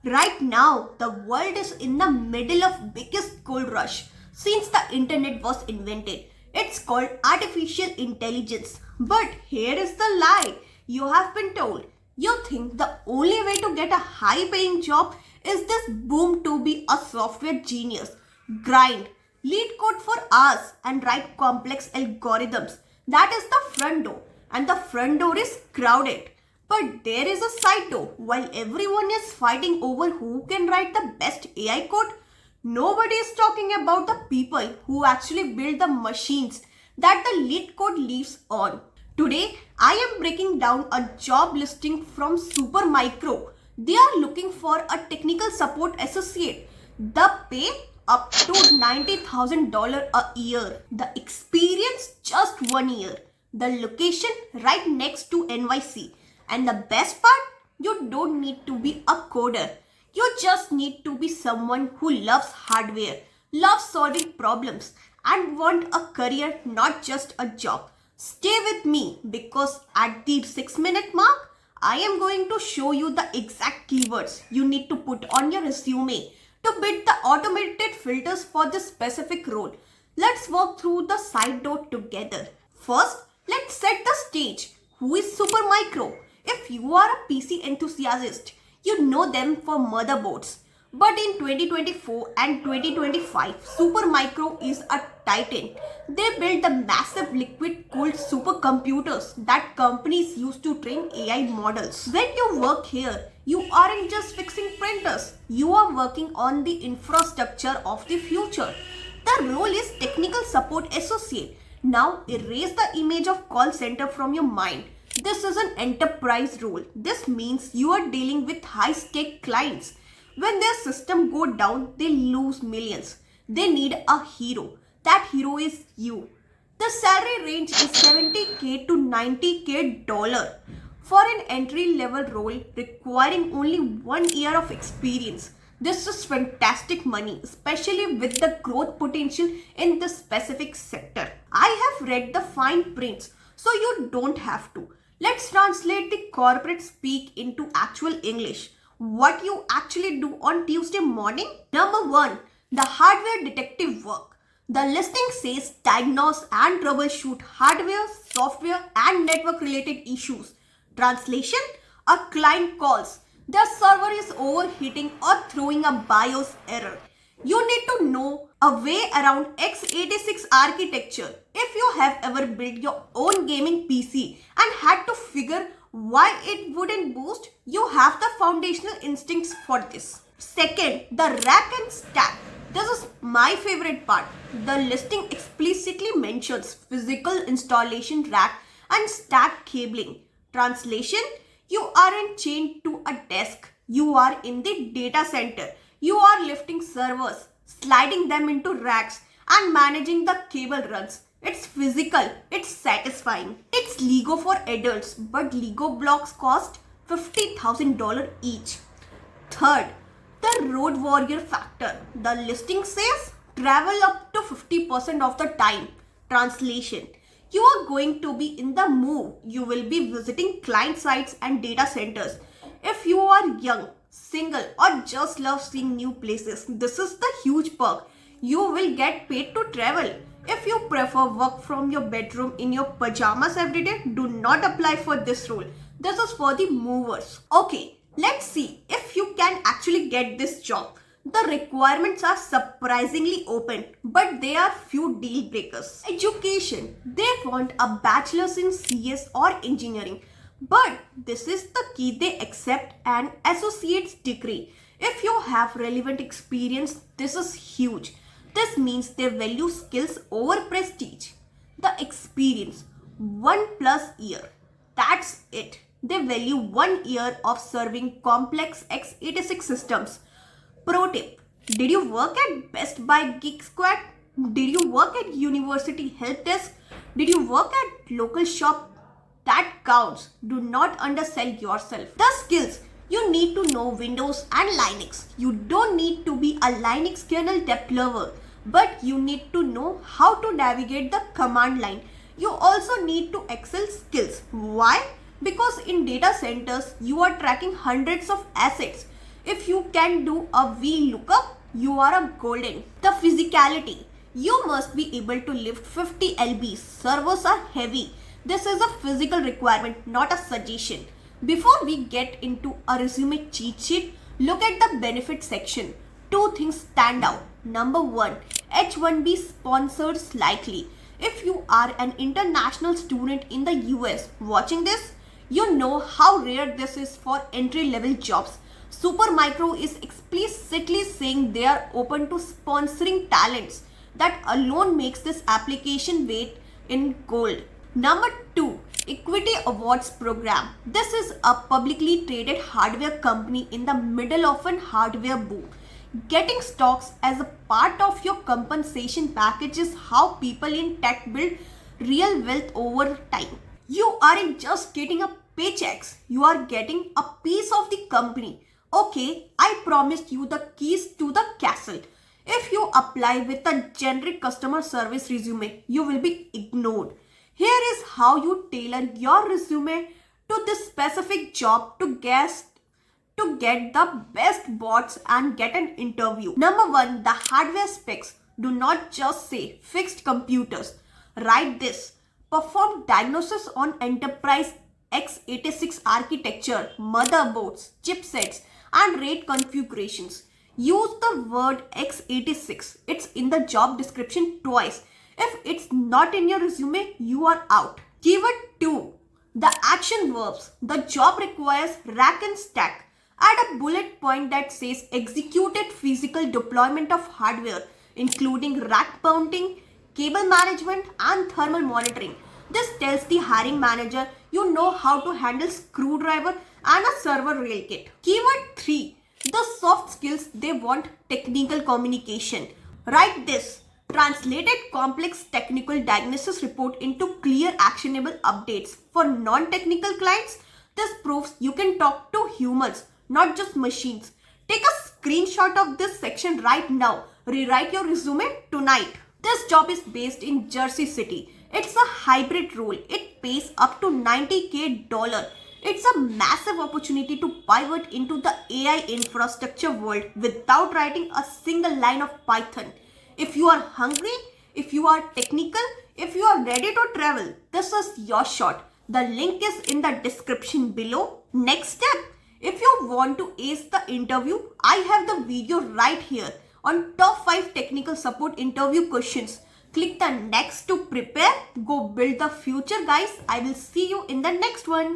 Right now, the world is in the middle of biggest gold rush since the internet was invented. It's called artificial intelligence. But here is the lie you have been told. You think the only way to get a high paying job is this boom to be a software genius. Grind, lead code for hours and write complex algorithms. That is the front door, and the front door is crowded. But there is a side door. While everyone is fighting over who can write the best AI code, nobody is talking about the people who actually build the machines that the LeetCode lives on. Today, I am breaking down a job listing from Supermicro. They are looking for a technical support associate. The pay up to $90,000 a year. The experience just 1 year. The location right next to NYC. And the best part, you don't need to be a coder. You just need to be someone who loves hardware, loves solving problems, and want a career, not just a job. Stay with me because at the 6-minute mark, I am going to show you the exact keywords you need to put on your resume to build the automated filters for this specific role. Let's walk through the side door together. First, let's set the stage. Who is Supermicro? If you are a PC enthusiast, you know them for motherboards. But in 2024 and 2025, Supermicro is a titan. They build the massive liquid-cooled supercomputers that companies use to train AI models. When you work here, you aren't just fixing printers. You are working on the infrastructure of the future. The role is Technical Support Associate. Now erase the image of call center from your mind. This is an enterprise role. This means you are dealing with high-stake clients. When their system go down, they lose millions. They need a hero. That hero is you. The salary range is $70K to $90K for an entry-level role requiring only 1 year of experience. This is fantastic money, especially with the growth potential in this specific sector. I have read the fine prints, so you don't have to. Let's translate the corporate speak into actual English. What you actually do on Tuesday morning? Number 1. The hardware detective work. The listing says diagnose and troubleshoot hardware, software and network related issues. Translation: a client calls. Their server is overheating or throwing a BIOS error. You need to know a way around x86 architecture. If you have ever built your own gaming PC and had to figure why it wouldn't boost, you have the foundational instincts for this. Second, the rack and stack. This is my favorite part. The listing explicitly mentions physical installation rack and stack cabling. Translation: you aren't chained to a desk. You are in the data center. You are lifting servers, sliding them into racks, and managing the cable runs. It's physical, it's satisfying. It's Lego for adults, but Lego blocks cost $50,000 each. Third, the road warrior factor. The listing says travel up to 50% of the time. Translation: you are going to be in the move. You will be visiting client sites and data centers. If you are young, single, or just love seeing new places, this is the huge perk. You will get paid to travel. If you prefer work from your bedroom in your pajamas every day, do not apply for this role. This is for the movers. Okay, let's see if you can actually get this job. The requirements are surprisingly open, but there are few deal breakers. Education. They want a bachelor's in CS or engineering. But this is the key, they accept an associate's degree. If you have relevant experience, this is huge. This means they value skills over prestige. The experience, 1+ year. That's it. They value 1 year of serving complex x86 systems. Pro tip: did you work at Best Buy Geek Squad? Did you work at University Help Desk? Did you work at local shop? That counts. Do not undersell yourself. The skills: you need to know Windows and Linux. You don't need to be a Linux kernel developer, but you need to know how to navigate the command line. You also need to Excel skills. Why? Because in data centers, you are tracking hundreds of assets. If you can do a VLOOKUP, you are a golden. The physicality. You must be able to lift 50 lbs. Servers are heavy. This is a physical requirement, not a suggestion. Before we get into a resume cheat sheet, look at the benefit section. Two things stand out. Number one, H-1B sponsors likely. If you are an international student in the US watching this, you know how rare this is for entry-level jobs. Supermicro is explicitly saying they are open to sponsoring talents. That alone makes this application weight in gold. Number two, Equity Awards Program. This is a publicly traded hardware company in the middle of an hardware boom. Getting stocks as a part of your compensation package is how people in tech build real wealth over time. You aren't just getting a paychecks, you are getting a piece of the company. Okay, I promised you the keys to the castle. If you apply with a generic customer service resume, you will be ignored. Here is how you tailor your resume to this specific job to get the best bots and get an interview. Number one, the hardware specs. Do not just say fixed computers. Write this. Perform diagnosis on enterprise x86 architecture, motherboards, chipsets, and RAID configurations. Use the word x86. It's in the job description twice. If it's not in your resume, you are out. Keyword 2. The action verbs. The job requires rack and stack. Add a bullet point that says executed physical deployment of hardware, including rack mounting, cable management, and thermal monitoring. This tells the hiring manager you know how to handle screwdriver and a server rail kit. Keyword 3. The soft skills they want: technical communication. Write this. Translated complex technical diagnosis report into clear actionable updates. For non-technical clients, this proves you can talk to humans, not just machines. Take a screenshot of this section right now. Rewrite your resume tonight. This job is based in Jersey City. It's a hybrid role. It pays up to $90K. It's a massive opportunity to pivot into the AI infrastructure world without writing a single line of Python. If you are hungry, if you are technical, if you are ready to travel, this is your shot. The link is in the description below. Next step. If you want to ace the interview, I have the video right here on top 5 technical support interview questions. Click the next to prepare. Go build the future, guys. I will see you in the next one.